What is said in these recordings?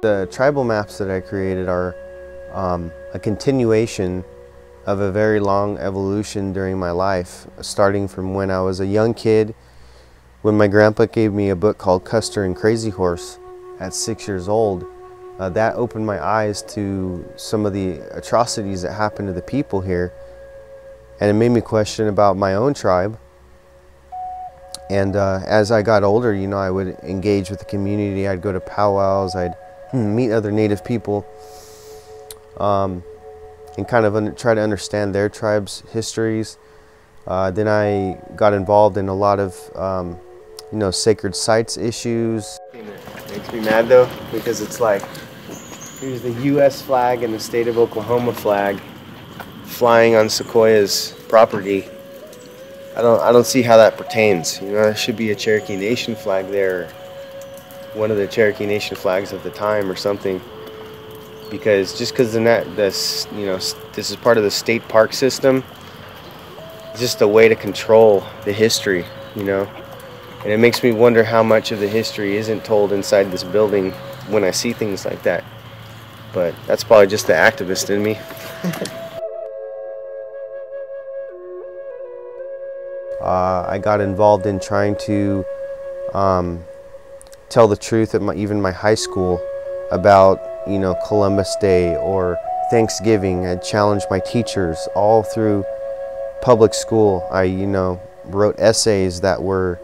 The tribal maps that I created are a continuation of a very long evolution during my life, starting from when I was a young kid, when my grandpa gave me a book called Custer and Crazy Horse at 6 years old. That opened my eyes to some of the atrocities that happened to the people here, and it made me question about my own tribe. And as I got older, you know, I would engage with the community. I'd go to powwows, I'd meet other Native people, and kind of try to understand their tribe's histories. Then I got involved in a lot of, you know, sacred sites issues. It makes me mad though, because it's like, here's the U.S. flag and the state of Oklahoma flag flying on Sequoia's property. I don't see how that pertains. You know, there should be a Cherokee Nation flag there, one of the Cherokee Nation flags of the time or something. Because just because this, you know, this is part of the state park system, it's just a way to control the history, you know. And it makes me wonder how much of the history isn't told inside this building when I see things like that. But that's probably just the activist in me. I got involved in trying to tell the truth at even my high school about, you know, Columbus Day or Thanksgiving. I challenged my teachers all through public school. I, you know, wrote essays that were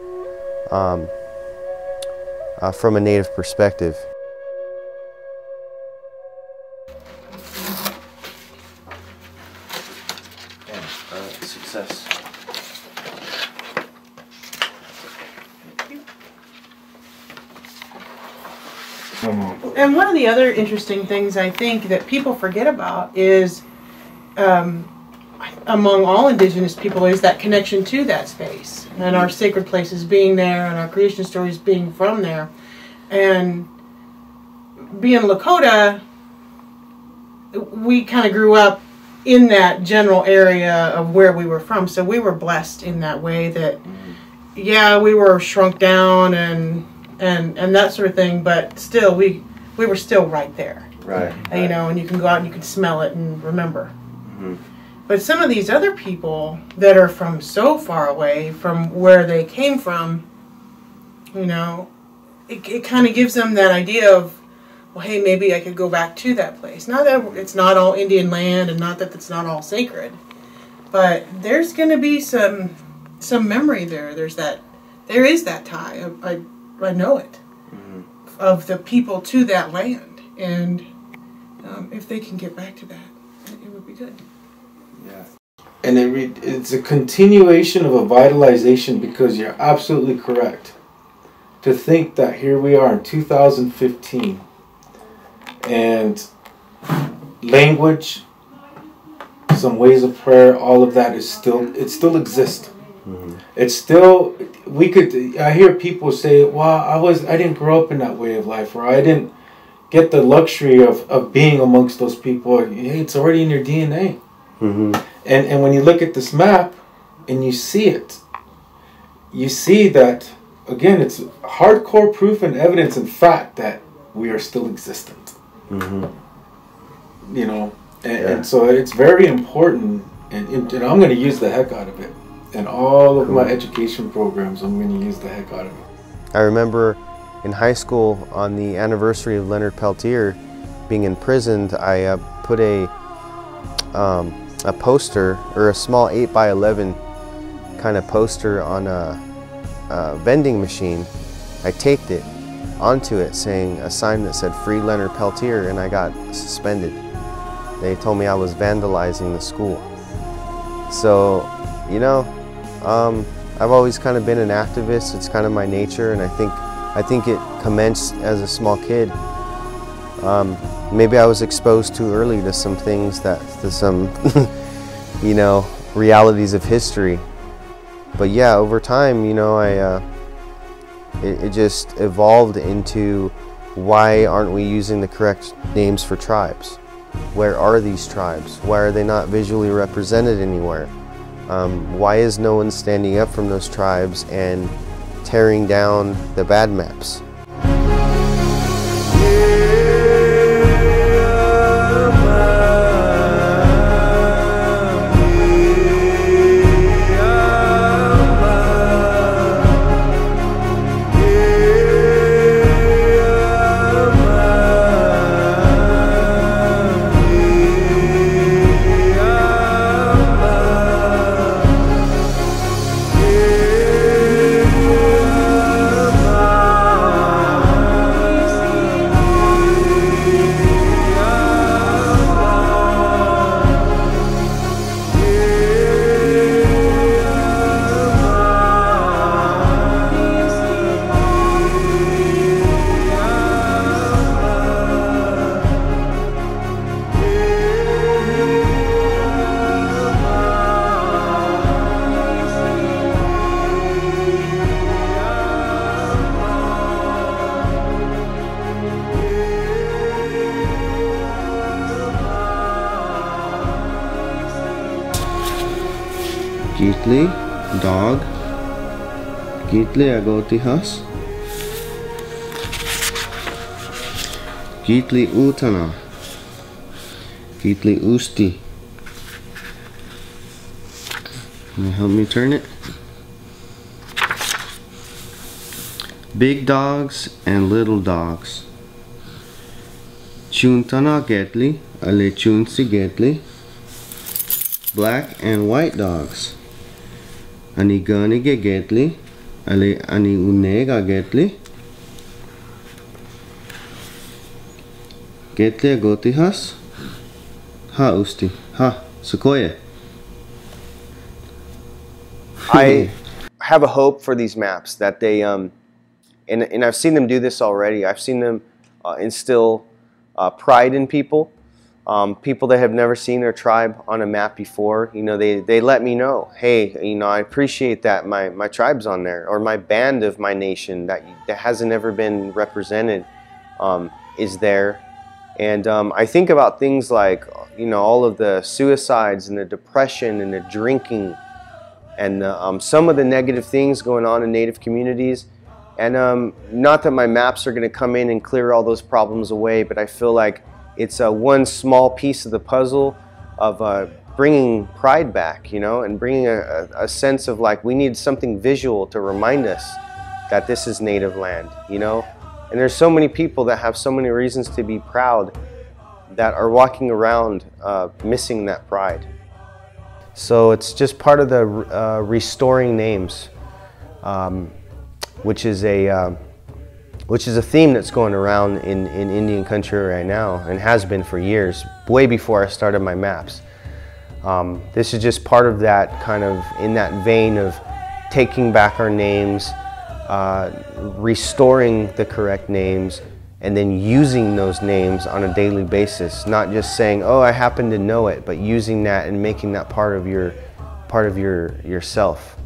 from a Native perspective. Success. And one of the other interesting things I think that people forget about is, among all indigenous people, is that connection to that space and our sacred places being there and our creation stories being from there. And being Lakota, we kind of grew up in that general area of where we were from, so we were blessed in that way that, yeah, we were shrunk down and that sort of thing, but still we were still right there. Right. You know, and you can go out and you can smell it and remember. But some of these other people that are from so far away from where they came from, you know, it kind of gives them that idea of, well, hey, maybe I could go back to that place. Not that it's not all Indian land and not that it's not all sacred, but there's going to be some memory there. There is that tie. I know it, of the people to that land, and if they can get back to that, it would be good. Yeah, and it's a continuation of a vitalization, because you're absolutely correct to think that here we are in 2015, and language, some ways of prayer, all of that is still exists. It's still, I hear people say, well, I didn't grow up in that way of life, or I didn't get the luxury of being amongst those people. Hey, it's already in your DNA. And when you look at this map and you see it, you see that, again, it's hardcore proof and evidence and fact that we are still existent. You know, and so it's very important, and I'm going to use the heck out of it. In all of my education programs, I'm going to use the heck out of it. I remember in high school, on the anniversary of Leonard Peltier being imprisoned, I put a poster, or a small 8x11 kind of poster on a vending machine. I taped it onto it saying a sign that said "Free Leonard Peltier," and I got suspended. They told me I was vandalizing the school. So, you know, I've always kind of been an activist. It's kind of my nature, and I think it commenced as a small kid. Maybe I was exposed too early to some things, to some, you know, realities of history. But yeah, over time, you know, it just evolved into, why aren't we using the correct names for tribes? Where are these tribes? Why are they not visually represented anywhere? Why is no one standing up from those tribes and tearing down the bad maps? Yeah. Gitli, dog. Gitli agotihas. Gitli utana. Gitli usti. Can you help me turn it? Big dogs and little dogs. Chuntana getli, ale chunsi getli. Black and white dogs. Ani ganige getli, ale ani unega getli. Getli agotihas. Ha usti, ha sukoye. I have a hope for these maps that they, and I've seen them do this already. I've seen them instill pride in people. People that have never seen their tribe on a map before, you know, they let me know, hey, you know, I appreciate that my tribe's on there, or my band of my nation that hasn't ever been represented is there. And I think about things like, you know, all of the suicides and the depression and the drinking and some of the negative things going on in Native communities. And not that my maps are going to come in and clear all those problems away, but I feel like it's one small piece of the puzzle of bringing pride back, you know, and bringing a sense of like we need something visual to remind us that this is Native land, you know. And there's so many people that have so many reasons to be proud that are walking around missing that pride. So it's just part of the restoring names, which is a theme that's going around in Indian country right now and has been for years, way before I started my maps. This is just part of that kind of, in that vein of taking back our names, restoring the correct names, and then using those names on a daily basis, not just saying, oh, I happen to know it, but using that and making that part of yourself.